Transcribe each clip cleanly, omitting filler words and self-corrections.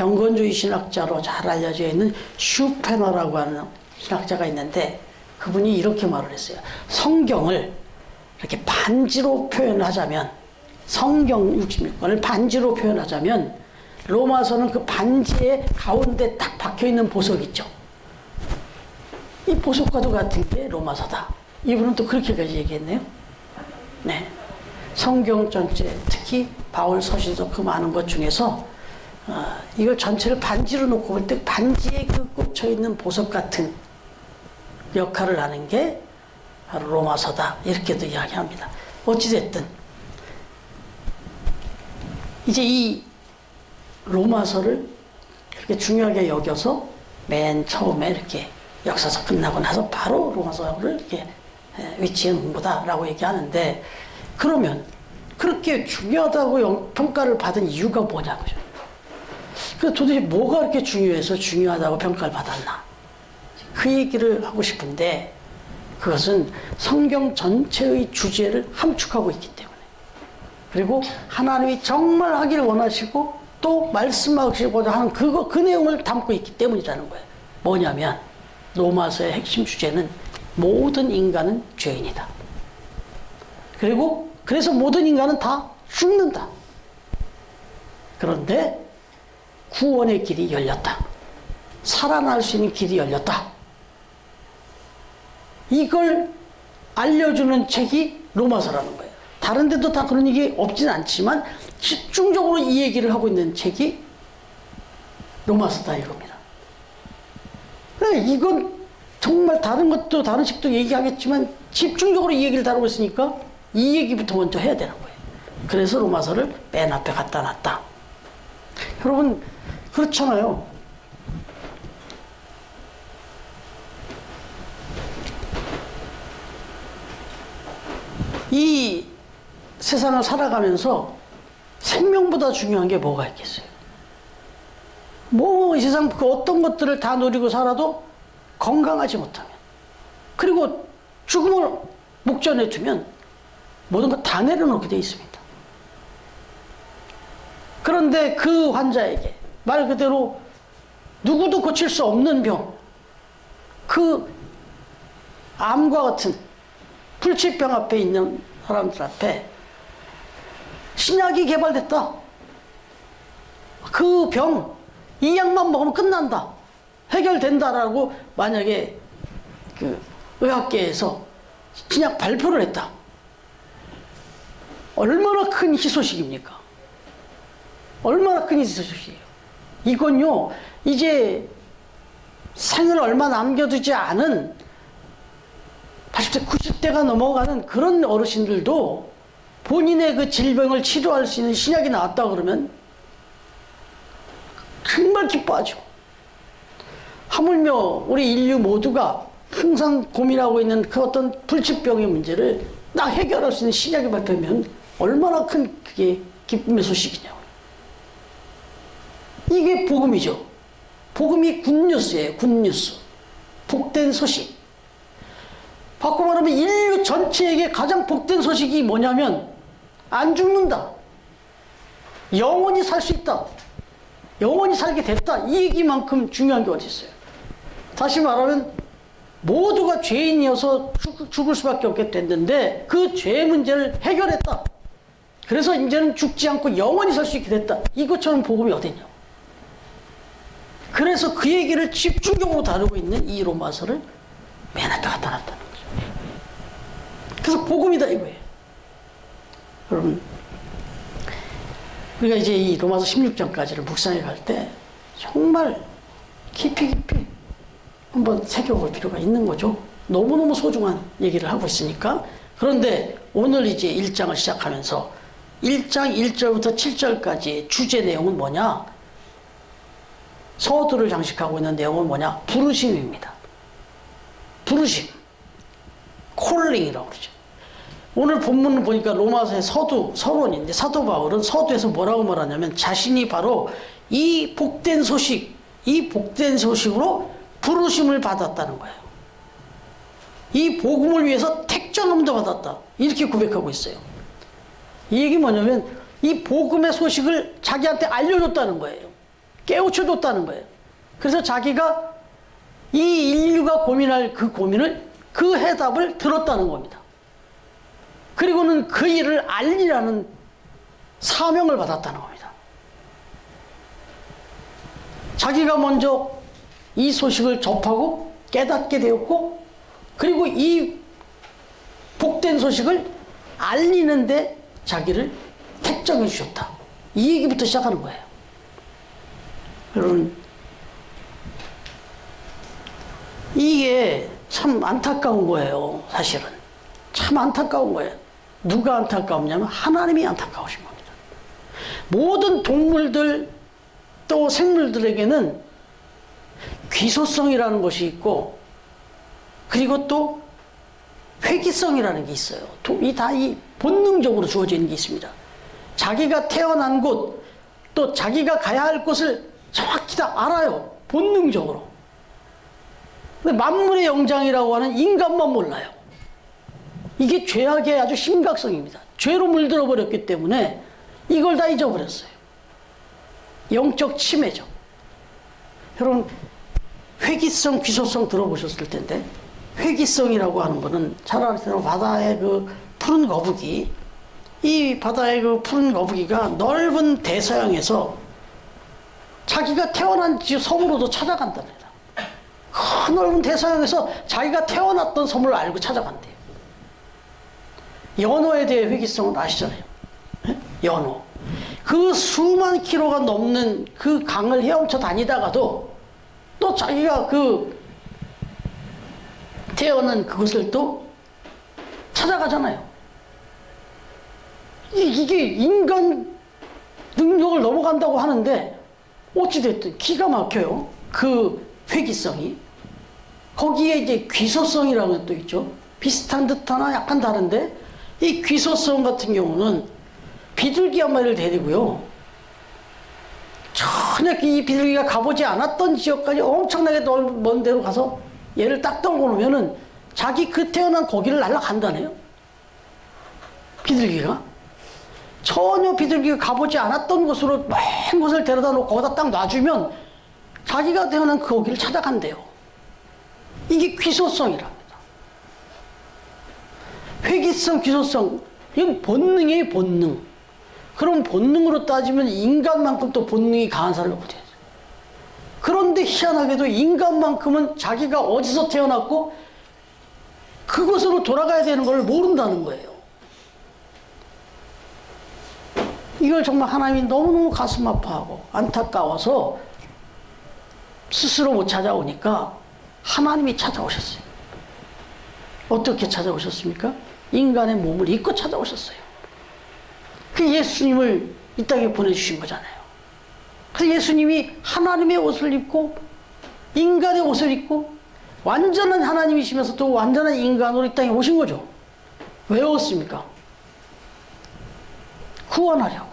경건주의 신학자로 잘 알려져 있는 슈페너라고 하는 신학자가 있는데 그분이 이렇게 말을 했어요. 성경을 이렇게 반지로 표현하자면, 성경 66권을 반지로 표현하자면 로마서는 그 반지의 가운데 딱 박혀있는 보석 있죠. 이 보석과도 같은 게 로마서다. 이분은 또 그렇게까지 얘기했네요. 네. 성경 전체, 특히 바울 서신서 그 많은 것 중에서 이걸 전체를 반지로 놓고 볼 때 반지에 그 꽂혀있는 보석 같은 역할을 하는 게 바로 로마서다. 이렇게도 이야기합니다. 어찌됐든 이제 이 로마서를 그렇게 중요하게 여겨서 맨 처음에 이렇게 역사서 끝나고 나서 바로 로마서를 이렇게 위치해 놓은 거다라고 얘기하는데, 그러면 그렇게 중요하다고 평가를 받은 이유가 뭐냐고요. 그 도대체 뭐가 그렇게 중요해서 중요하다고 평가를 받았나? 그 얘기를 하고 싶은데, 그것은 성경 전체의 주제를 함축하고 있기 때문에, 그리고 하나님이 정말 하기를 원하시고 또 말씀하시고자 하는 그 내용을 담고 있기 때문이라는 거예요. 뭐냐면 로마서의 핵심 주제는 모든 인간은 죄인이다. 그리고 그래서 모든 인간은 다 죽는다. 그런데 구원의 길이 열렸다. 살아날 수 있는 길이 열렸다. 이걸 알려주는 책이 로마서라는 거예요. 다른 데도 다 그런 얘기 없진 않지만 집중적으로 이 얘기를 하고 있는 책이 로마서다 이겁니다. 이건 정말 다른 것도 다른 책도 얘기하겠지만 집중적으로 이 얘기를 다루고 있으니까 이 얘기부터 먼저 해야 되는 거예요. 그래서 로마서를 맨 앞에 갖다 놨다. 여러분 그렇잖아요. 이 세상을 살아가면서 생명보다 중요한 게 뭐가 있겠어요? 뭐 이 세상 그 어떤 것들을 다 누리고 살아도 건강하지 못하면, 그리고 죽음을 목전에 두면 모든 거 다 내려놓게 돼 있습니다. 그런데 그 환자에게 말 그대로 누구도 고칠 수 없는 병, 그 암과 같은 불치병 앞에 있는 사람들 앞에 신약이 개발됐다. 그 병, 이 약만 먹으면 끝난다. 해결된다라고 만약에 그 의학계에서 신약 발표를 했다. 얼마나 큰 희소식입니까? 얼마나 큰 희소식이에요. 이건요, 이제 생을 얼마 남겨두지 않은 80대, 90대가 넘어가는 그런 어르신들도 본인의 그 질병을 치료할 수 있는 신약이 나왔다 그러면 정말 기뻐하죠. 하물며 우리 인류 모두가 항상 고민하고 있는 그 어떤 불치병의 문제를 딱 해결할 수 있는 신약이 발표하면 얼마나 큰 그게 기쁨의 소식이냐고. 이게 복음이죠. 복음이 굿뉴스예요. 굿뉴스. 복된 소식. 바꿔 말하면 인류 전체에게 가장 복된 소식이 뭐냐면 안 죽는다. 영원히 살 수 있다. 영원히 살게 됐다. 이 얘기만큼 중요한 게 어디 있어요. 다시 말하면 모두가 죄인이어서 죽을 수밖에 없게 됐는데 그 죄 문제를 해결했다. 그래서 이제는 죽지 않고 영원히 살 수 있게 됐다. 이것처럼 복음이 어딨냐. 그래서 그 얘기를 집중적으로 다루고 있는 이 로마서를 맨 앞에 갖다 놨다는 거죠. 그래서 복음이다 이거예요. 여러분, 우리가 이제 이 로마서 16장까지를 묵상해 갈 때 정말 깊이 한번 새겨볼 필요가 있는 거죠. 너무너무 소중한 얘기를 하고 있으니까. 그런데 오늘 이제 1장을 시작하면서 1장 1절부터 7절까지의 주제 내용은 뭐냐? 서두를 장식하고 있는 내용은 뭐냐? 부르심입니다. 부르심. 콜링이라고 그러죠. 오늘 본문을 보니까 로마서의 서론인데 사도 바울은 서두에서 뭐라고 말하냐면 자신이 바로 이 복된 소식으로 부르심을 받았다는 거예요. 이 복음을 위해서 택정함도 받았다. 이렇게 고백하고 있어요. 이 얘기 뭐냐면 이 복음의 소식을 자기한테 알려줬다는 거예요. 깨우쳐줬다는 거예요. 그래서 자기가 이 인류가 고민할 그 고민을, 그 해답을 들었다는 겁니다. 그리고는 그 일을 알리라는 사명을 받았다는 겁니다. 자기가 먼저 이 소식을 접하고 깨닫게 되었고, 그리고 이 복된 소식을 알리는데 자기를 택정해 주셨다. 이 얘기부터 시작하는 거예요. 여러분, 이게 참 안타까운 거예요. 사실은 참 안타까운 거예요. 누가 안타까웠냐면 하나님이 안타까우신 겁니다. 모든 동물들 또 생물들에게는 귀소성이라는 것이 있고, 그리고 또 회귀성이라는 게 있어요. 이 본능적으로 주어진 게 있습니다. 자기가 태어난 곳, 또 자기가 가야 할 곳을 정확히 다 알아요. 본능적으로. 근데 만물의 영장이라고 하는 인간만 몰라요. 이게 죄악의 아주 심각성입니다. 죄로 물들어 버렸기 때문에 이걸 다 잊어버렸어요. 영적 침해죠. 여러분, 회귀성, 귀소성 들어보셨을 텐데, 회귀성이라고 하는 거는 잘 아시는 바다의 그 푸른 거북이, 이 바다의 그 푸른 거북이가 넓은 대서양에서 자기가 태어난 섬으로도 찾아간답니다. 그 넓은 대서양에서 자기가 태어났던 섬을 알고 찾아간대요. 연어에 대해 회귀성은 아시잖아요. 연어. 그 수만 킬로가 넘는 그 강을 헤엄쳐 다니다가도 또 자기가 그 태어난 그것을 또 찾아가잖아요. 이게 인간 능력을 넘어간다고 하는데 어찌됐든 기가 막혀요. 그 회귀성이. 거기에 이제 귀소성이라는 것도 있죠. 비슷한 듯하나 약간 다른데, 이 귀소성 같은 경우는 비둘기 한 마리를 데리고요, 전혀 이 비둘기가 가보지 않았던 지역까지 엄청나게 먼 데로 가서 얘를 딱 떨고 놓으면은 자기 그 태어난 거기를 날아간다네요. 비둘기가. 전혀 비둘기가 가보지 않았던 곳으로 먼 곳을 데려다 놓고 거기다 딱 놔주면 자기가 태어난 그 거기를 찾아간대요. 이게 귀소성이랍니다. 회귀성, 귀소성, 이건 본능이에요, 본능. 그럼 본능으로 따지면 인간만큼 또 본능이 강한 사람이 어디 있어요? 그런데 희한하게도 인간만큼은 자기가 어디서 태어났고 그곳으로 돌아가야 되는 걸 모른다는 거예요. 이걸 정말 하나님이 너무너무 가슴 아파하고 안타까워서 스스로 못 찾아오니까 하나님이 찾아오셨어요. 어떻게 찾아오셨습니까? 인간의 몸을 입고 찾아오셨어요. 그 예수님을 이 땅에 보내주신 거잖아요. 그래서 예수님이 하나님의 옷을 입고 인간의 옷을 입고 완전한 하나님이시면서 또 완전한 인간으로 이 땅에 오신 거죠. 왜 왔습니까? 구원하려고.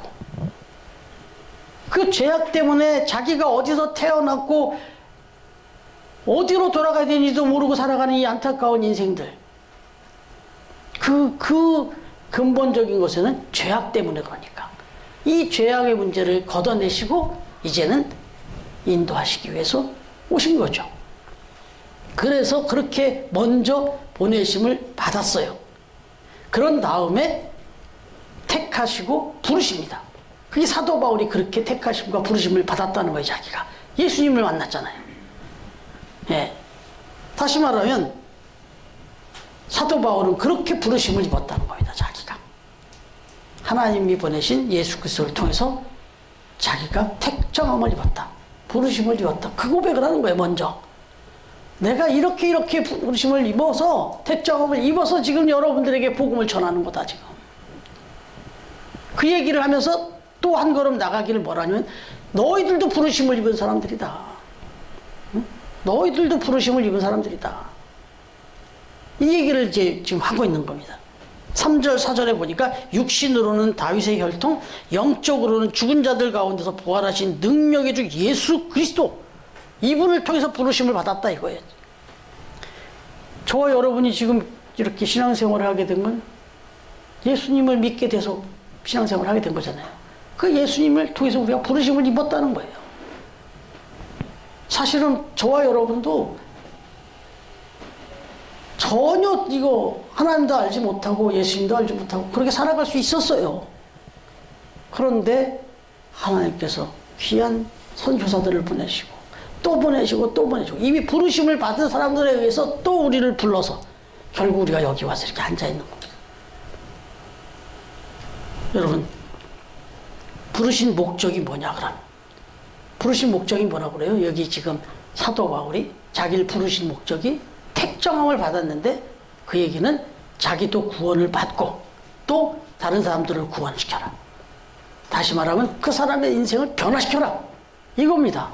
그 죄악 때문에 자기가 어디서 태어났고 어디로 돌아가야 되는지도 모르고 살아가는 이 안타까운 인생들, 그 근본적인 것에는 죄악 때문에 그러니까 이 죄악의 문제를 걷어내시고 이제는 인도하시기 위해서 오신 거죠. 그래서 그렇게 먼저 보내심을 받았어요. 그런 다음에 택하시고 부르십니다. 그게 사도 바울이 그렇게 택하심과 부르심을 받았다는 거예요. 자기가 예수님을 만났잖아요. 예. 다시 말하면 사도 바울은 그렇게 부르심을 입었다는 겁니다. 자기가 하나님이 보내신 예수 그리스도를 통해서 자기가 택정함을 입었다, 부르심을 입었다, 그 고백을 하는 거예요. 먼저 내가 이렇게 부르심을 입어서, 택정함을 입어서 지금 여러분들에게 복음을 전하는 거다. 지금 그 얘기를 하면서 또 한 걸음 나가기를 뭐라냐면 너희들도 부르심을 입은 사람들이다. 응? 너희들도 부르심을 입은 사람들이다. 이 얘기를 이제 지금 하고 있는 겁니다. 3절 4절에 보니까 육신으로는 다윗의 혈통, 영적으로는 죽은 자들 가운데서 부활하신 능력의 주 예수 그리스도, 이분을 통해서 부르심을 받았다 이거예요. 저와 여러분이 지금 이렇게 신앙생활을 하게 된 건 예수님을 믿게 돼서 신앙생활을 하게 된 거잖아요. 그 예수님을 통해서 우리가 부르심을 입었다는 거예요. 사실은 저와 여러분도 전혀 이거 하나님도 알지 못하고 예수님도 알지 못하고 그렇게 살아갈 수 있었어요. 그런데 하나님께서 귀한 선교사들을 보내시고 또 보내시고 또 보내시고 이미 부르심을 받은 사람들에 의해서 또 우리를 불러서 결국 우리가 여기 와서 이렇게 앉아있는 겁니다. 여러분, 부르신 목적이 뭐냐 그럼? 부르신 목적이 뭐라고 그래요? 여기 지금 사도 바울이 자기를 부르신 목적이 택정함을 받았는데 그 얘기는 자기도 구원을 받고 또 다른 사람들을 구원시켜라. 다시 말하면 그 사람의 인생을 변화시켜라. 이겁니다.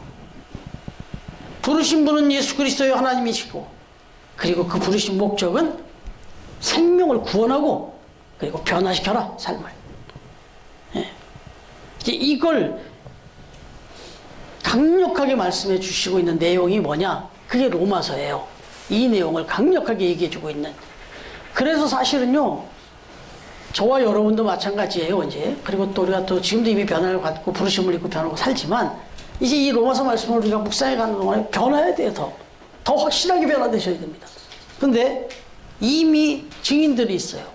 부르신 분은 예수 그리스도의 하나님이시고 그리고 그 부르신 목적은 생명을 구원하고 그리고 변화시켜라 삶을. 예. 이걸 강력하게 말씀해 주시고 있는 내용이 뭐냐? 그게 로마서예요. 이 내용을 강력하게 얘기해 주고 있는. 그래서 사실은요, 저와 여러분도 마찬가지예요, 이제. 그리고 또 우리가 또 지금도 이미 변화를 받고 부르심을 입고 변하고 살지만, 이제 이 로마서 말씀을 우리가 묵상해 가는 동안에 변화해야 돼요, 더 확실하게 변화되셔야 됩니다. 근데 이미 증인들이 있어요.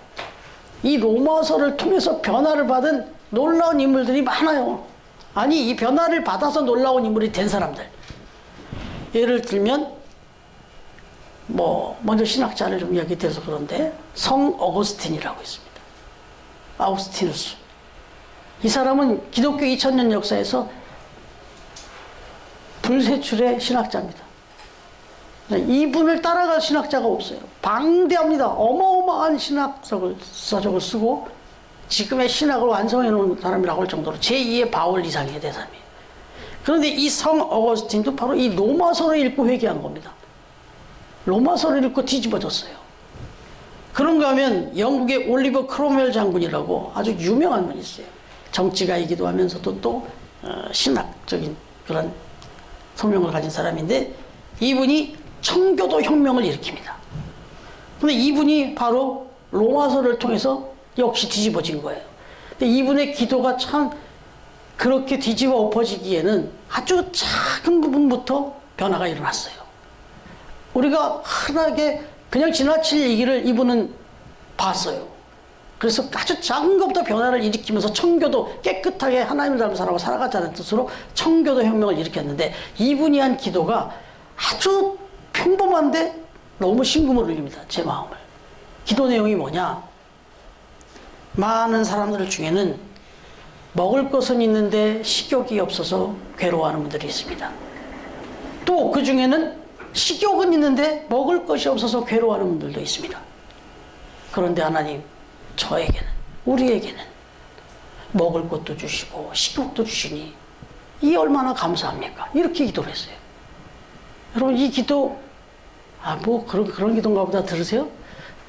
이 로마서를 통해서 변화를 받은 놀라운 인물들이 많아요. 아니, 이 변화를 받아서 놀라운 인물이 된 사람들. 예를 들면, 먼저 신학자를 좀 이야기 드려서 그런데, 성 어거스틴이라고 있습니다. 아우스티누스. 이 사람은 기독교 2000년 역사에서 불세출의 신학자입니다. 이분을 따라갈 신학자가 없어요. 방대합니다. 어마어마한 신학서적을 쓰고 지금의 신학을 완성해 놓은 사람이라고 할 정도로 제2의 바울 이상의 대사람이에요. 그런데 이 성 어거스틴도 바로 이 로마서를 읽고 회개한 겁니다. 로마서를 읽고 뒤집어졌어요. 그런가 하면 영국의 올리버 크롬웰 장군이라고 아주 유명한 분이 있어요. 정치가이기도 하면서도 또 신학적인 그런 소명을 가진 사람인데 이분이 청교도 혁명을 일으킵니다. 근데 이분이 바로 로마서를 통해서 역시 뒤집어진 거예요. 근데 이분의 기도가 참 그렇게 뒤집어 엎어지기에는 아주 작은 부분부터 변화가 일어났어요. 우리가 흔하게 그냥 지나칠 얘기를 이분은 봤어요. 그래서 아주 작은 것부터 변화를 일으키면서 청교도 깨끗하게 하나님을 닮은 사람으로 살아가자는 뜻으로 청교도 혁명을 일으켰는데 이분이 한 기도가 아주 평범한데 너무 심금을 울립니다. 제 마음을. 기도 내용이 뭐냐? 많은 사람들 중에는 먹을 것은 있는데 식욕이 없어서 괴로워하는 분들이 있습니다. 또 그 중에는 식욕은 있는데 먹을 것이 없어서 괴로워하는 분들도 있습니다. 그런데 하나님, 저에게는, 우리에게는 먹을 것도 주시고 식욕도 주시니 이 얼마나 감사합니까? 이렇게 기도를 했어요. 여러분, 이 기도, 그런 기도인가 보다 들으세요?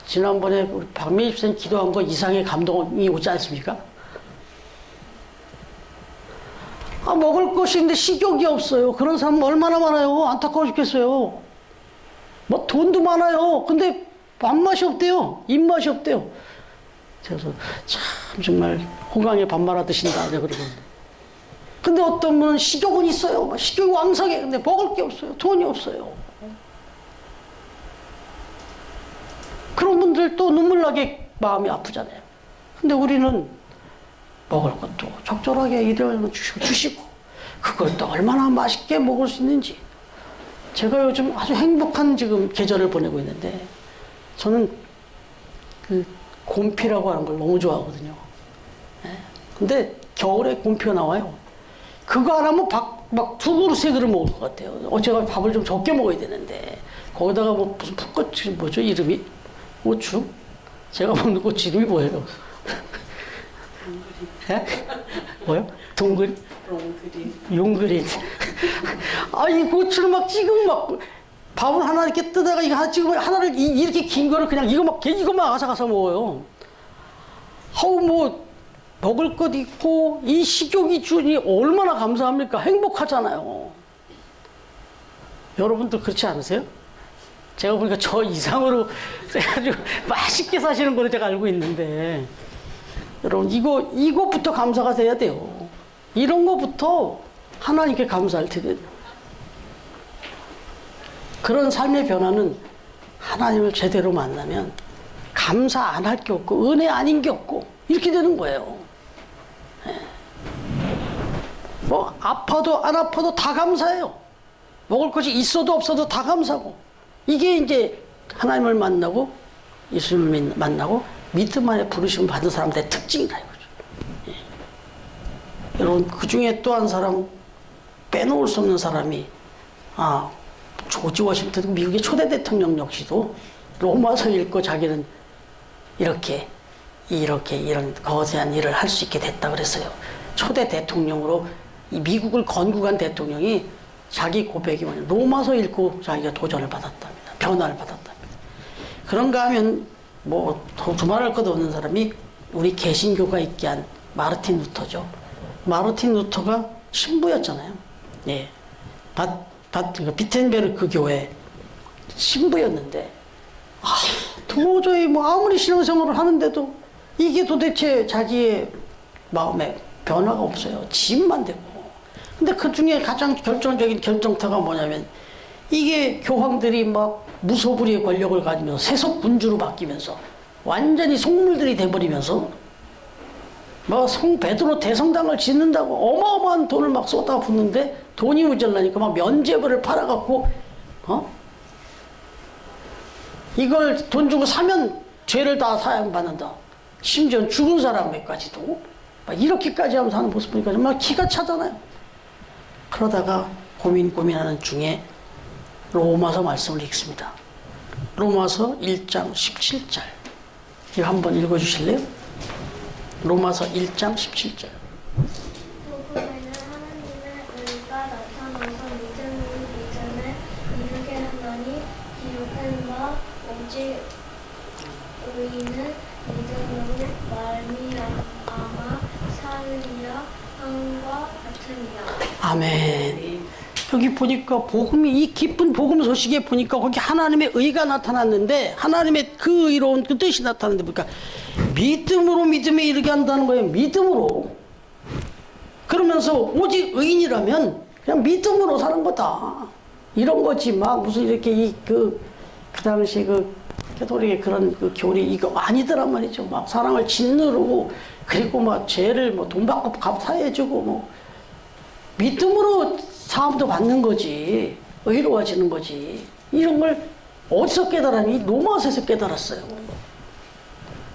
지난번에 우리 박민희 집사님 기도한 거 이상의 감동이 오지 않습니까? 먹을 것이 있는데 식욕이 없어요. 그런 사람 얼마나 많아요. 안타까워 죽겠어요. 돈도 많아요. 근데 밥맛이 없대요. 입맛이 없대요. 그래서 참 정말 호강에 밥 말아 드신다. 그러고. 근데 어떤 분은 식욕은 있어요. 식욕이 왕성해. 근데 먹을 게 없어요. 돈이 없어요. 그런 분들 또 눈물 나게 마음이 아프잖아요. 근데 우리는 먹을 것도 적절하게 일을 주시고 그걸 또 얼마나 맛있게 먹을 수 있는지. 제가 요즘 아주 행복한 지금 계절을 보내고 있는데 저는 그 곰피라고 하는 걸 너무 좋아하거든요. 근데 겨울에 곰피가 나와요. 그거 안 하면 막 두 그릇 세 그릇 먹을 것 같아요. 제가 밥을 좀 적게 먹어야 되는데 거기다가 무슨 풋고추 뭐죠 이름이? 고추? 제가 먹는 고추 이름이 뭐예요? 뭐요? 동그리? 용그리. 이 고추를 막 지금 밥을 하나 이렇게 뜨다가 이거 하나 찍으면 하나를 이렇게 긴 거를 그냥 이거만 아삭아삭 먹어요. 먹을 것 있고 이 식욕이 주니 얼마나 감사합니까? 행복하잖아요. 여러분도 그렇지 않으세요? 제가 보니까 저 이상으로 아주 맛있게 사시는 걸로 제가 알고 있는데 여러분 이것부터 감사가 돼야 돼요. 이런 거부터 하나님께 감사할 텐데 그런 삶의 변화는 하나님을 제대로 만나면 감사 안 할 게 없고 은혜 아닌 게 없고 이렇게 되는 거예요. 예. 뭐 아파도 안 아파도 다 감사해요. 먹을 것이 있어도 없어도 다 감사하고, 이게 이제 하나님을 만나고 예수님을 만나고 믿음 안에 부르심을 받은 사람들의 특징이다 이거죠. 예. 여러분, 그 중에 또 한 사람 빼놓을 수 없는 사람이 조지 워싱턴 미국의 초대 대통령 역시도 로마서 읽고 자기는 이런 거대한 일을 할 수 있게 됐다 그랬어요. 초대 대통령으로 이 미국을 건국한 대통령이 자기 고백이 뭐냐, 로마서 읽고 자기가 도전을 받았답니다. 변화를 받았답니다. 그런가 하면 뭐 두말할 것 없는 사람이 우리 개신교가 있게 한 마르틴 루터죠. 마르틴 루터가 신부였잖아요. 예. 비텐베르크 교회 신부였는데, 도저히 뭐 아무리 신앙생활을 하는데도 이게 도대체 자기의 마음에 변화가 없어요. 짐만 되고. 근데 그 중에 가장 결정적인 결정타가 뭐냐면, 이게 교황들이 막 무소불위의 권력을 가지면서 세속 군주로 바뀌면서 완전히 속물들이 돼버리면서 뭐 성 베드로 대성당을 짓는다고 어마어마한 돈을 막 쏟아붓는데 돈이 모자라니까 막 면죄부를 팔아갖고 이걸 돈 주고 사면 죄를 다 사양받는다. 심지어 죽은 사람에까지도 막 이렇게까지 하면서 하는 모습 보니까 정말 기가 차잖아요. 그러다가 고민하는 중에 로마서 말씀을 읽습니다. 로마서 1장 17절. 이거 한번 읽어주실래요? 로마서 1장 17절. 복음에는 하나님의 의가 나타나서 믿음을 이루게 하나니 기록한 바 오직 의인은 믿음으로 말미암아 살리라 함과 같으니라. 아멘. 여기 보니까 이 기쁜 복음 소식에 보니까 거기 하나님의 의가 나타났는데, 하나님의 그 의로운 그 뜻이 나타났는데 보니까 믿음으로 믿음에 이르게 한다는 거예요. 믿음으로. 그러면서 오직 의인이라면 그냥 믿음으로 사는 거다. 이런 거지. 막 무슨 이렇게 그 당시 그 캐톨릭의 그런 그 교리 이거 아니더란 말이죠. 막 사랑을 짓누르고, 그리고 막 죄를 뭐 돈 받고 갚아해주고, 뭐 믿음으로 사함도 받는 거지. 의로워지는 거지. 이런 걸 어디서 깨달았니? 로마서에서 깨달았어요.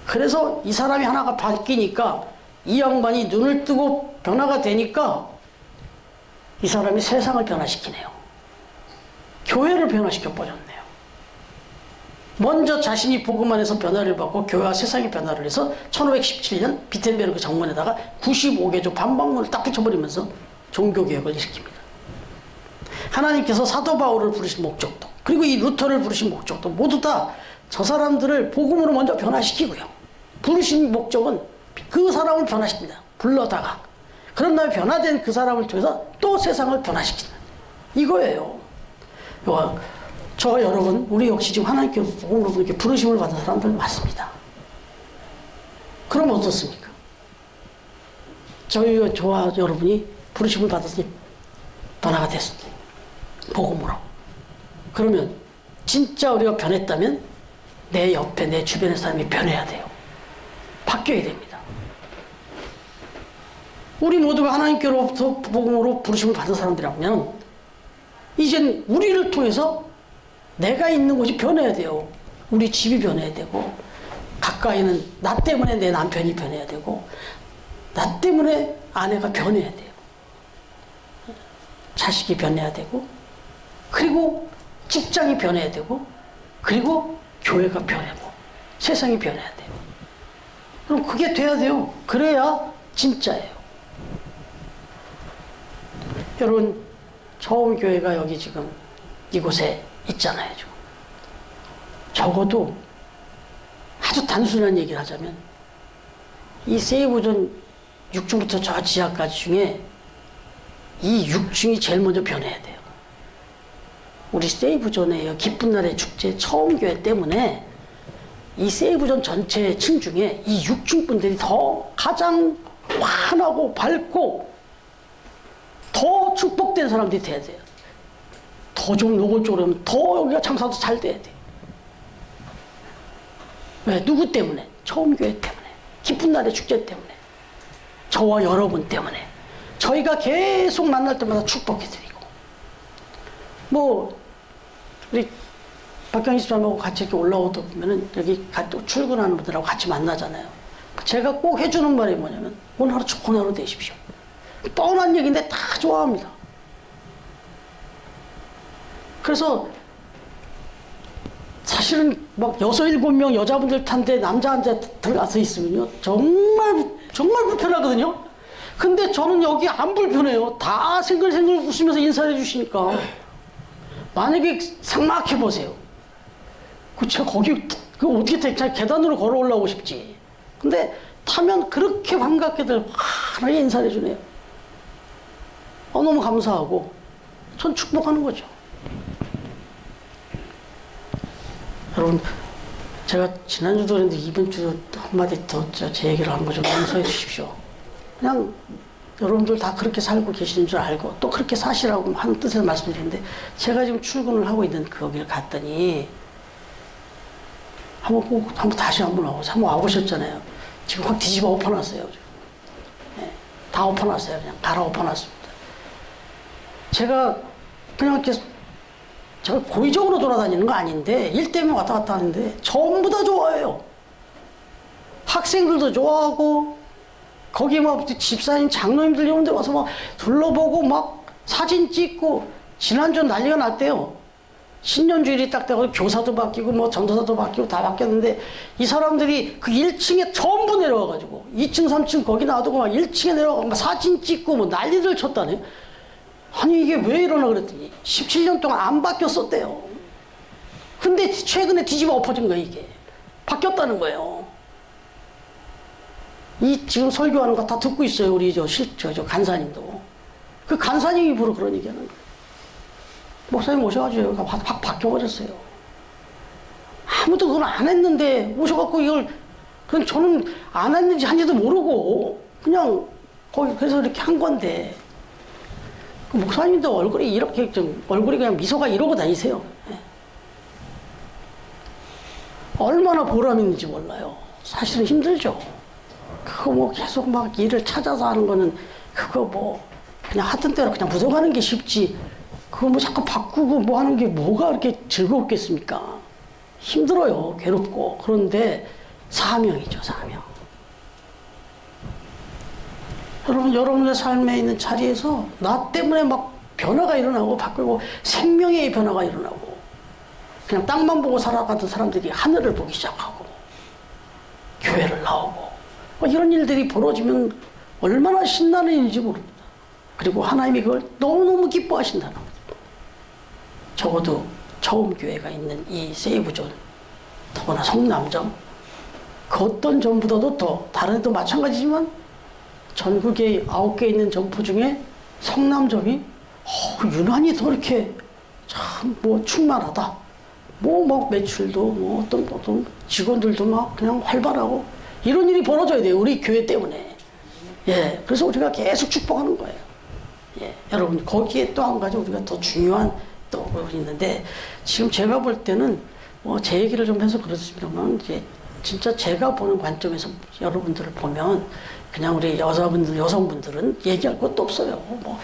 그래서 이 사람이 하나가 바뀌니까, 이 양반이 눈을 뜨고 변화가 되니까 이 사람이 세상을 변화시키네요. 교회를 변화시켜 버렸네요. 먼저 자신이 복음 안에서 변화를 받고 교회와 세상이 변화를 해서 1517년 비텐베르크 정문에다가 95개조 반박문을 딱 붙여버리면서 종교개혁을 일으킵니다. 하나님께서 사도 바울을 부르신 목적도, 그리고 이 루터를 부르신 목적도 모두 다 저 사람들을 복음으로 먼저 변화시키고요. 부르신 목적은 그 사람을 변화시킵니다. 불러다가. 그런 다음에 변화된 그 사람을 통해서 또 세상을 변화시킨다. 이거예요. 저 여러분, 우리 역시 지금 하나님께 복음으로 이렇게 부르심을 받은 사람들 맞습니다. 그럼 어떻습니까? 저와 여러분이 부르심을 받았으니 변화가 됐습니다. 복음으로. 그러면 진짜 우리가 변했다면 내 옆에 내 주변의 사람이 변해야 돼요. 바뀌어야 됩니다. 우리 모두가 하나님께로부터 복음으로 부르심을 받은 사람들이라면 이젠 우리를 통해서 내가 있는 곳이 변해야 돼요. 우리 집이 변해야 되고, 가까이는 나 때문에 내 남편이 변해야 되고, 나 때문에 아내가 변해야 돼요. 자식이 변해야 되고, 그리고 직장이 변해야 되고, 그리고 교회가 변하고, 세상이 변해야 돼요. 그럼 그게 돼야 돼요. 그래야 진짜예요. 여러분, 처음 교회가 여기 지금 이곳에 있잖아요. 지금. 적어도 아주 단순한 얘기를 하자면, 이 세이브존 6층부터 저 지하까지 중에 이 6층이 제일 먼저 변해야 돼요. 우리 세이브존의 기쁜 날의 축제 처음 교회 때문에 이 세이브존 전체 층 중에 이 6층 분들이 더 가장 환하고 밝고 더 축복된 사람들이 돼야 돼요. 더 더 좀 노골적으로 하면 더 여기가 장사도 잘 돼야 돼. 왜? 누구 때문에? 처음 교회 때문에. 기쁜 날의 축제 때문에. 저와 여러분 때문에. 저희가 계속 만날 때마다 축복해드리고. 뭐 우리 박경희 집사님하고 같이 이렇게 올라오다 보면은 여기 출근하는 분들하고 같이 만나잖아요. 제가 꼭 해주는 말이 뭐냐면 오늘 하루 좋은 하루 되십시오. 뻔한 얘기인데 다 좋아합니다. 정말 사실은 막 6, 7명 여자분들 탄데 남자 한자 들어가서 있으면요 정말 불편하거든요. 근데 저는 여기 안 불편해요. 다 생글생글 웃으면서 인사해 주시니까. 만약에 삭막해 보세요. 제가 거기 어떻게 계단으로 걸어 올라오고 싶지. 근데 타면 그렇게 반갑게들 환하게 인사해 주네요. 너무 감사하고 전 축복하는 거죠. 여러분, 제가 지난주도 그랬는데 이번 주도 한마디 더 제 얘기를 한 거 좀 용서해 주십시오. 그냥 여러분들 다 그렇게 살고 계시는 줄 알고 또 그렇게 사시라고 하는 뜻에서 말씀드리는데 제가 지금 출근을 하고 있는 거기를 갔더니 한번 다시 한번 와보셨잖아요. 지금 확 뒤집어 엎어놨어요. 네, 다 엎어놨어요. 그냥 갈아 엎어놨습니다. 제가 그냥 이렇게 제가 고의적으로 돌아다니는 거 아닌데 일 때문에 왔다 갔다 하는데 전부 다 좋아해요. 학생들도 좋아하고 거기 막 집사님 장로님들 이런 데 와서 막 둘러보고 막 사진 찍고 지난주 난리가 났대요. 신년주일이 딱 되고 교사도 바뀌고 뭐 전도사도 바뀌고 다 바뀌었는데 이 사람들이 그 1층에 전부 내려와가지고 2층 3층 거기 놔두고 막 1층에 내려가고 막 사진 찍고 뭐 난리들 쳤다네. 아니 이게 왜 이러나 그랬더니 17년 동안 안 바뀌었었대요. 근데 최근에 뒤집어 엎어진 거예요. 이게 바뀌었다는 거예요. 이 지금 설교하는 거 다 듣고 있어요. 우리 저 간사님도. 그 간사님이 입으로 그런 얘기하는 거예요. 목사님 오셔가지고 확 바뀌어버렸어요. 아무도 그걸 안 했는데 오셔갖고 이걸 그냥 저는 안 했는지 한지도 모르고 그냥 거기 그래서 이렇게 한 건데 그 목사님도 얼굴이 이렇게 좀 얼굴이 그냥 미소가 이러고 다니세요. 네. 얼마나 보람 있는지 몰라요. 사실은 힘들죠. 그거 뭐 계속 막 일을 찾아서 하는 거는 그거 뭐 그냥 하던 대로 그냥 묻어가는 게 쉽지. 그거 뭐 자꾸 바꾸고 뭐 하는 게 뭐가 그렇게 즐겁겠습니까? 힘들어요. 괴롭고. 그런데 사명이죠, 사명. 여러분의 삶에 있는 자리에서 나 때문에 막 변화가 일어나고 바꾸고 생명의 변화가 일어나고 그냥 땅만 보고 살아가던 사람들이 하늘을 보기 시작하고 교회를 나오고 이런 일들이 벌어지면 얼마나 신나는 일인지 모릅니다. 그리고 하나님이 그걸 너무너무 기뻐하신다는 거죠. 적어도 처음 교회가 있는 이 세이브존, 더구나 성남점, 그 어떤 점보다도 더 다른 데도 마찬가지지만 전국에 9개 있는 점포 중에 성남점이 유난히 더 이렇게 참 뭐 충만하다. 뭐 막 매출도 뭐 어떤 직원들도 막 그냥 활발하고 이런 일이 벌어져야 돼요. 우리 교회 때문에. 예, 그래서 우리가 계속 축복하는 거예요. 예, 여러분 거기에 또 한 가지 우리가 더 중요한 또 있는데 지금 제가 볼 때는 뭐 제 얘기를 좀 해서 그렇습니다만 이제 진짜 제가 보는 관점에서 여러분들을 보면 그냥 우리 여성분들은 얘기할 것도 없어요. 뭐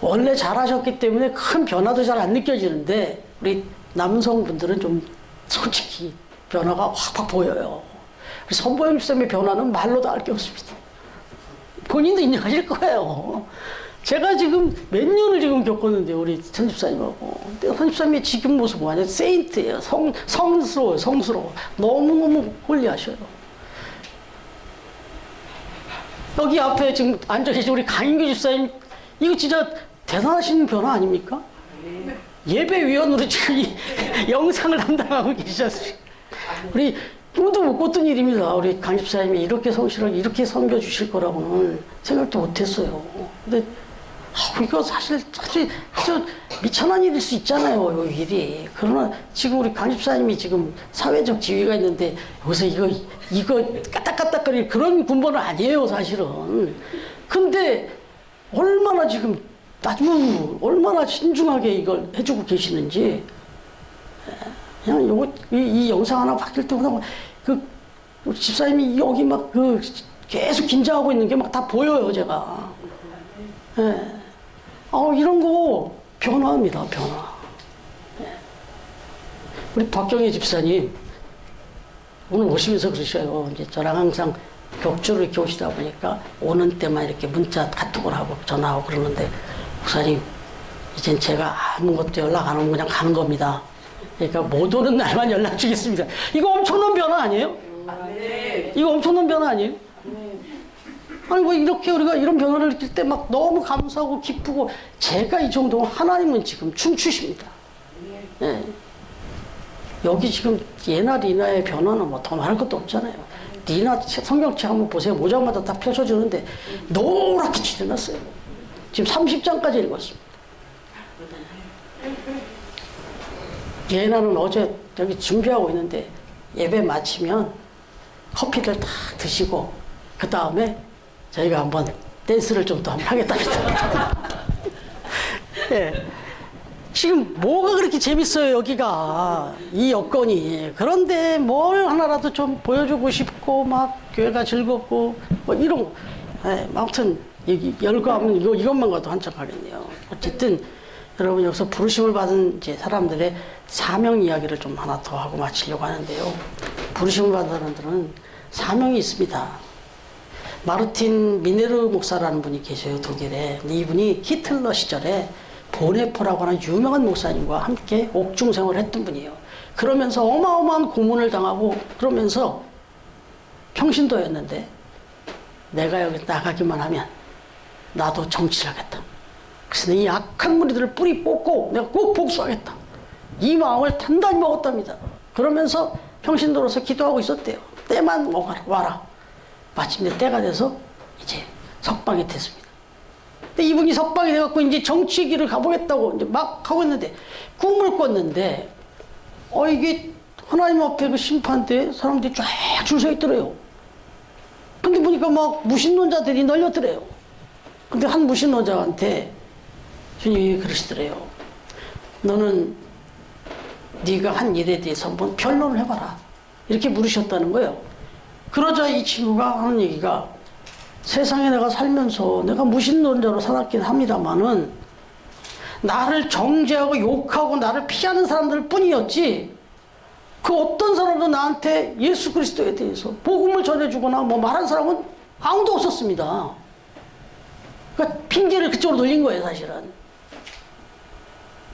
원래 잘하셨기 때문에 큰 변화도 잘 안 느껴지는데 우리 남성분들은 좀 솔직히 변화가 확 보여요. 선보영 집사님의 변화는 말로도 할 게 없습니다. 본인도 인정하실 거예요. 제가 지금 몇 년을 지금 겪었는데 우리 천 집사님하고 천 집사님의 지금 모습은 완전 세인트예요. 성스러워요. 성스러워. 너무너무 홀리하셔요. 여기 앞에 지금 앉아 계신 우리 강인규 집사님 이거 진짜 대단하신 변화 아닙니까? 예배위원으로 지금 이 영상을 담당하고 계셨어요. 우리 꿈도 못 꿨던 일입니다. 우리 강 집사님이 이렇게 성실하게 이렇게 섬겨주실 거라고는 생각도 못했어요. 근데 이거 사실 아주 미천한 일일 수 있잖아요. 이 일이. 그러나 지금 우리 강 집사님이 지금 사회적 지위가 있는데 요새 이거 까딱까딱거릴 그런 군번은 아니에요. 사실은. 근데 얼마나 지금 아주 얼마나 신중하게 이걸 해주고 계시는지. 그냥 요거 이 영상 하나 바뀔 때마다 그 집사님이 여기 막 그 계속 긴장하고 있는 게 막 다 보여요, 제가. 예. 이런 거 변화입니다, 변화. 예. 우리 박경혜 집사님 오늘 오시면서 그러셔요. 이제 저랑 항상 격주로 이렇게 오시다 보니까 오는 때만 이렇게 문자 카톡을 하고 전화하고 그러는데, 목사님 이젠 제가 아무것도 연락 안 오면 그냥 가는 겁니다. 그러니까 못 오는 날만 연락 주겠습니다. 이거 엄청난 변화 아니에요? 이거 엄청난 변화 아니에요? 아니 뭐 이렇게 우리가 이런 변화를 느낄 때 막 너무 감사하고 기쁘고, 제가 이 정도면 하나님은 지금 춤추십니다. 네. 여기 지금 예나 리나의 변화는 뭐 더 말할 것도 없잖아요. 리나 성경책 한번 보세요. 모자마자 다 펼쳐주는데 노랗게 칠해놨어요. 지금 30장까지 읽었습니다. 예나는 어제 여기 준비하고 있는데 예배 마치면 커피를 다 드시고 그 다음에 저희가 한번 댄스를 좀 더 한번 하겠답니다. 예. 지금 뭐가 그렇게 재밌어요, 여기가. 이 여건이. 그런데 뭘 하나라도 좀 보여주고 싶고, 막 교회가 즐겁고, 뭐 이런 거. 예, 아무튼, 여기 열거하면 이것만 가도 한참 가겠네요. 어쨌든, 여러분 여기서 부르심을 받은 이제 사람들의 사명 이야기를 좀 하나 더 하고 마치려고 하는데요. 부르심을 받은 사람들은 사명이 있습니다. 마르틴 미네르 목사라는 분이 계셔요, 독일에. 이분이 히틀러 시절에 보네포라고 하는 유명한 목사님과 함께 옥중 생활을 했던 분이에요. 그러면서 어마어마한 고문을 당하고, 그러면서 평신도였는데, 내가 여기 나가기만 하면 나도 정치를 하겠다. 그래서 이 악한 무리들을 뿌리 뽑고 내가 꼭 복수하겠다. 이 마음을 단단히 먹었답니다. 그러면서 평신도로서 기도하고 있었대요. 때만 와라. 마침내 때가 돼서 이제 석방이 됐습니다. 근데 이분이 석방이 돼갖고 이제 정치의 길을 가보겠다고 이제 막 하고 있는데, 꿈을 꿨는데, 이게 하나님 앞에 그 심판대 사람들이 쫙 줄 서 있더래요. 근데 보니까 막 무신론자들이 널렸더래요. 근데 한 무신론자한테 주님이 그러시더래요. 너는 네가 한 일에 대해서 한번 변론을 해봐라. 이렇게 물으셨다는 거예요. 그러자 이 친구가 하는 얘기가, 세상에 내가 살면서 내가 무신론자로 살았긴 합니다만은 나를 정죄하고 욕하고 나를 피하는 사람들 뿐이었지, 그 어떤 사람도 나한테 예수 그리스도에 대해서 복음을 전해주거나 뭐 말한 사람은 아무도 없었습니다. 그러니까 핑계를 그쪽으로 돌린 거예요, 사실은.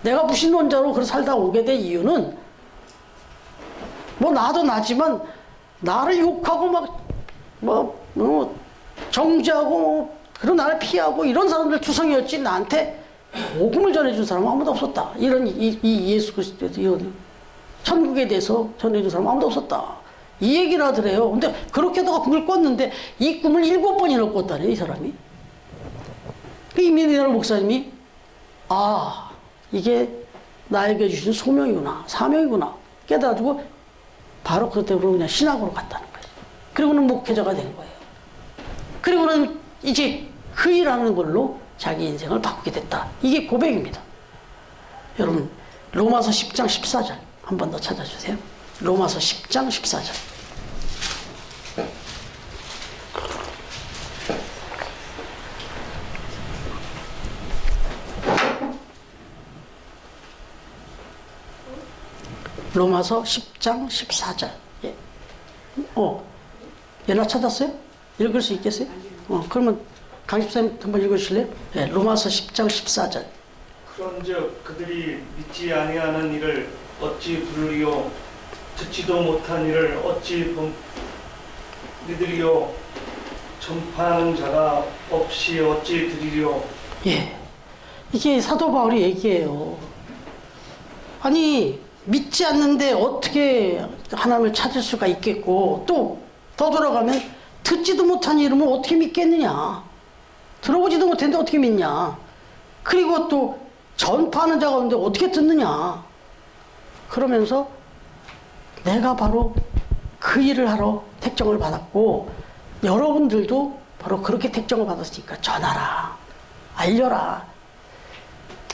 내가 무신론자로 그렇게 살다 오게 된 이유는, 뭐 나도 나지만 나를 욕하고 정죄하고 그런 나를 피하고 이런 사람들 투성이었지, 나한테 복음을 전해준 사람은 아무도 없었다. 이런 이 예수 그리스도에 대해서, 천국에 대해서 전해준 사람은 아무도 없었다. 이 얘기를 하더래요. 근데 그렇게 하다가 꿈을 꿨는데 이 꿈을 7번이나 꿨다네, 이 사람이. 이 미네르 목사님이, 이게 나에게 주신 소명이구나, 사명이구나 깨달아가지고 바로 그때부터 그냥 신학으로 갔다는 거예요. 그리고는 목회자가 된 거예요. 그리고는 이제 그 일하는 걸로 자기 인생을 바꾸게 됐다. 이게 고백입니다. 여러분, 로마서 10장 14절 한 번 더 찾아주세요. 로마서 10장 14절. 로마서 10장 14절. 예. 얘나 찾았어요? 읽을 수 있겠어요? 그러면 강 집사님 한번 읽으실래요? 예, 로마서 10장 14절. 그런즉 그들이 믿지 아니하는 일을 어찌 부르리요, 듣지도 못한 일을 어찌 믿으리요, 전파하는 자가 없이 어찌 들으리요. 예, 이게 사도 바울이 얘기해요. 아니, 믿지 않는데 어떻게 하나님을 찾을 수가 있겠고, 또 더 돌아가면 듣지도 못한 이름을 어떻게 믿겠느냐, 들어보지도 못했는데 어떻게 믿냐, 그리고 또 전파하는 자가 없는데 어떻게 듣느냐. 그러면서 내가 바로 그 일을 하러 택정을 받았고, 여러분들도 바로 그렇게 택정을 받았으니까 전하라, 알려라.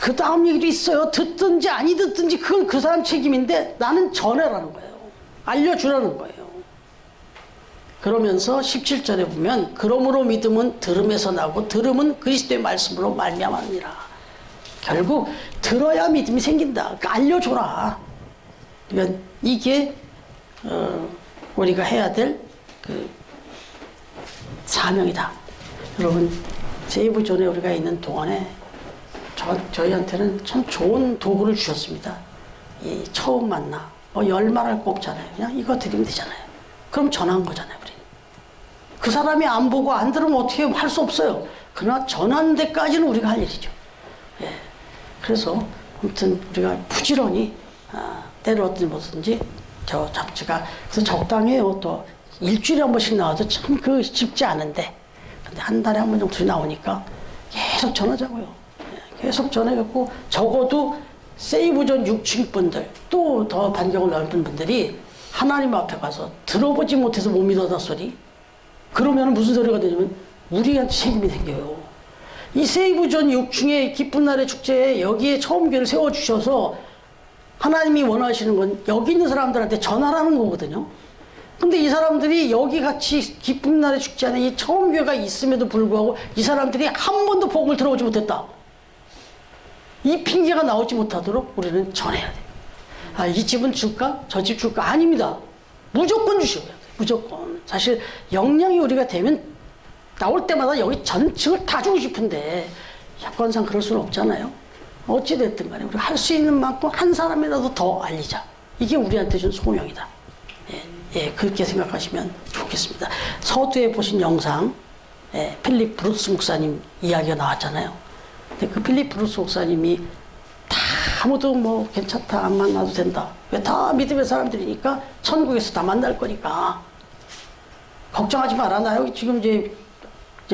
그 다음 얘기도 있어요. 듣든지 아니 듣든지 그건 그 사람 책임인데 나는 전해라는 거예요. 알려주라는 거예요. 그러면서 17절에 보면 그러므로 믿음은 들음에서 나고 들음은 그리스도의 말씀으로 말미암았느니라. 결국 들어야 믿음이 생긴다. 그러니까 알려줘라. 그러니까 이게 우리가 해야 될 그 사명이다. 여러분 세이브존에 우리가 있는 동안에 저희한테는 참 좋은 도구를 주셨습니다. 이 처음 만나 열 말할 거 없잖아요. 그냥 이거 드리면 되잖아요. 그럼 전한 거잖아요. 우리 그 사람이 안 보고 안 들으면 어떻게 할 수 없어요. 그러나 전하는 데까지는 우리가 할 일이죠. 예. 그래서 아무튼 우리가 부지런히 때를 어든지 저 잡지가 그래서 적당해요. 또 일주일에 한 번씩 나와도 참 그 쉽지 않은데 근데 한 달에 한 번 정도 나오니까 계속 전하자고요. 예. 계속 전해갖고 적어도 세이브존 6층 분들 또 더 반경을 넓은 분들이 하나님 앞에 가서 들어보지 못해서 못 믿었다 소리 그러면 무슨 소리가 되냐면 우리한테 책임이 생겨요. 이 세이브존 6층의 기쁜 날의 축제에 여기에 처음 교회를 세워주셔서 하나님이 원하시는 건 여기 있는 사람들한테 전하라는 거거든요. 근데 이 사람들이 여기 같이 기쁜 날의 축제 안에 이 처음 교회가 있음에도 불구하고 이 사람들이 한 번도 복음을 들어보지 못했다. 이 핑계가 나오지 못하도록 우리는 전해야 돼요. 아, 이 집은 줄까? 저 집 줄까? 아닙니다. 무조건 주셔야 돼요. 무조건. 사실 역량이 우리가 되면 나올 때마다 여기 전층을 다 주고 싶은데 약관상 그럴 수는 없잖아요. 어찌됐든 간에 우리가 할 수 있는 만큼 한 사람이라도 더 알리자. 이게 우리한테 준 소명이다. 예, 그렇게 생각하시면 좋겠습니다. 서두에 보신 영상 필립 브루스 목사님 이야기가 나왔잖아요. 근데 그 필립 브루스 목사님이 다 아무도 뭐 괜찮다 안 만나도 된다. 왜 다 믿음의 사람들이니까 천국에서 다 만날 거니까 걱정하지 마라. 나 여기 지금 이제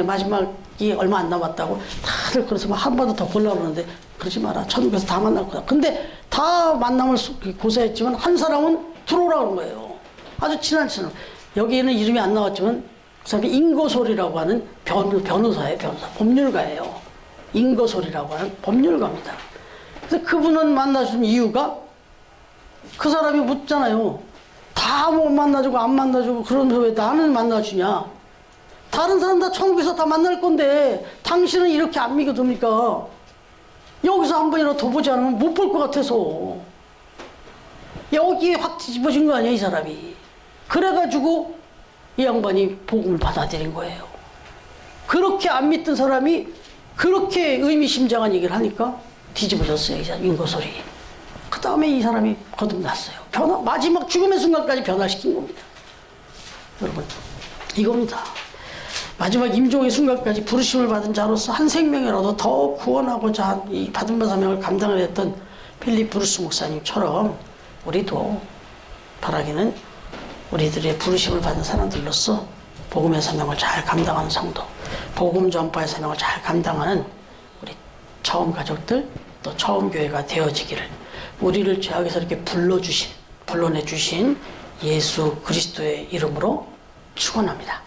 마지막이 얼마 안 남았다고 다들 그래서 한 번 더 보려고 그러는데 그러지 마라. 천국에서 다 만날 거다. 근데 다 만남을 고사했지만 한 사람은 들어오라는 거예요. 아주 친한 사람. 여기에는 이름이 안 나왔지만 그 사람이 인거솔이라고 하는 변호사예요. 변호사. 법률가예요. 인거솔이라고 하는 법률가입니다. 그래서 그분은 만나준 이유가 그 사람이 묻잖아요. 다 못 만나주고 안 만나주고 그러면서 왜 나는 만나주냐. 다른 사람 다 천국에서 다 만날 건데 당신은 이렇게 안 믿어줍니까? 여기서 한 번이라도 더 보지 않으면 못 볼 것 같아서 여기에 확 뒤집어진 거 아니야 이 사람이. 그래가지고 이 양반이 복음을 받아들인 거예요. 그렇게 안 믿던 사람이 그렇게 의미심장한 얘기를 하니까 뒤집어졌어요 이 인거솔이. 그 다음에 이 사람이 거듭났어요. 마지막 죽음의 순간까지 변화시킨 겁니다. 여러분 이겁니다. 마지막 임종의 순간까지 부르심을 받은 자로서 한 생명이라도 더 구원하고자 한 이 받은 바 사명을 감당을 했던 필립 브루스 목사님처럼 우리도 바라기는 우리들의 부르심을 받은 사람들로서 복음의 사명을 잘 감당하는 성도, 복음 전파의 사명을 잘 감당하는 우리 처음 가족들 또 처음 교회가 되어지기를 우리를 죄악에서 이렇게 불러내주신 예수 그리스도의 이름으로 축원합니다.